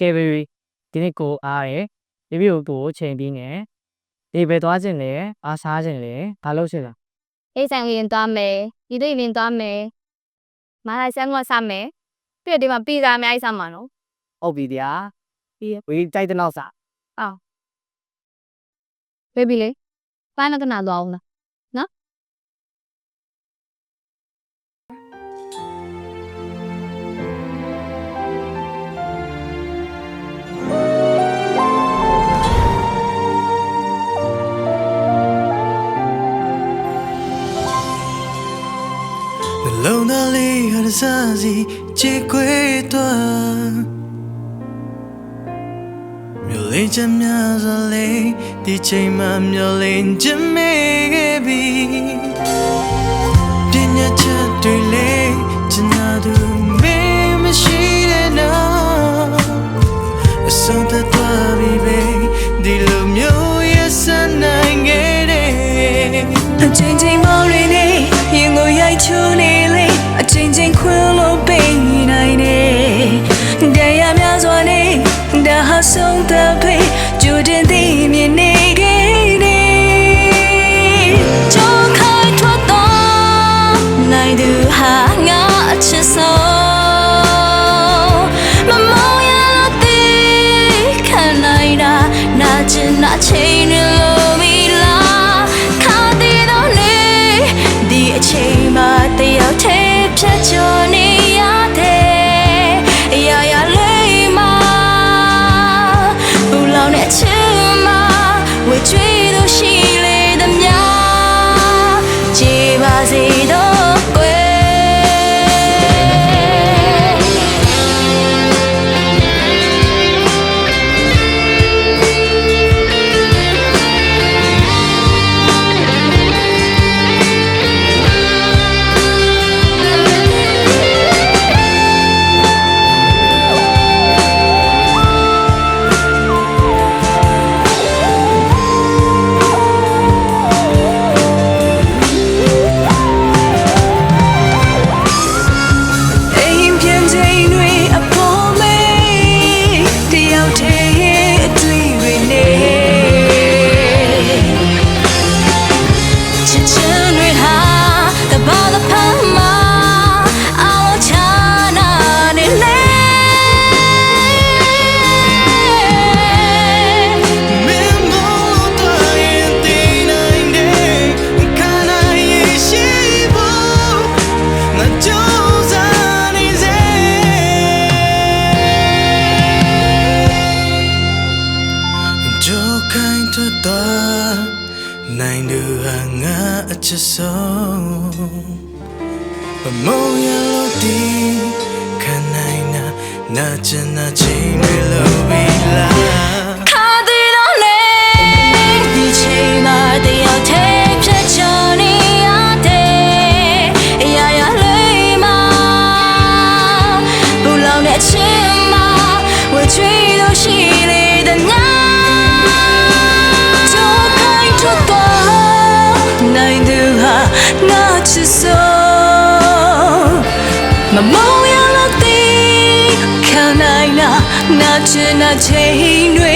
ကဲပြီဒီနေ့ကိုအားရဒီဗီဒီယိုကိုချိန်ပြီးနေဒီပဲသွားခြင်းလေအားစားခြင်းလေဘာလို့ရှိလဲ အိတ်ဆိုင်ရင်သွားမယ်ဒီနေ့ရင်သွားမယ်မာလာဆန်ကစားမယ်ပြီးတော့ဒီမှာပီဇာအများကြီးစားမှာနော် ဟုတ်ပြီဗျာပြီးဝေးတိုက်တဲ့နောက်စား အော်ဘေဘီလေးပိုင်းလကနာသွားအောင်လားနော် လုံသားလေးဟာစားစီချေခွေတော့မြို့လေးချမ်းများစွာလေးဒီချိန်မှမြို့လေးချမ်းမေးပြီပညာချက်တွေလေးချင်နာသူမေးမရှိတဲ့နော်အဆုံးသတ်သွားပြီပဲဒီလိုမျိုးရဲ့စနိုင်ခဲ့တဲ့အချိန်ချိန်မောင်းရင်းနေရင်ကိုရိုက်ချူနေလေအချိန်ချင်းခွင်လို့ပိတ်နိုင်တယ်တရားများစွာနေဒါဟာဆုံးတဲ့ဖေးကျူတင်သိမြင်နေခဲ့တယ်ကြောက်ခိုင်းထွက်တော့နိုင်သူဟာငါအချစ်ဆုံးမမောင်ရတဲ့ခံနိုင်တာနာကျင်နာချိန်လို့မီလားခါတည်တော့နေဒီအချိန်မှာတယောက်တည်းဖြတ်ကျော်နေရတယ်အရာရာလေးမှာဘူလောင်တဲ့အချိန်မှာဝေကျွေးလို့ရှိလေသမျှကြည်ပါစေတော့ကွယ်နိုင်သူဟာငါအချစ်ဆုံးမမောရလို့ဒီခံနိုင်နာနာချင်နာချင်းတွေလို့ဝေးလာခါတည်တော့နေဒီချိန်မှာတယောက်တည်းဖြတ်ကျော်နေရတယ်အရာရာလေးမှာဘူလောင်တဲ့အချိန်မှာဝေချွေးလို့ရှိလေတဲ့ငါနိုင်သူဟာငါချစ်ဆုံးမမောင်ရလို့တည်ခံနိုင်လားနာချင်တဲ့ချိန်တွေ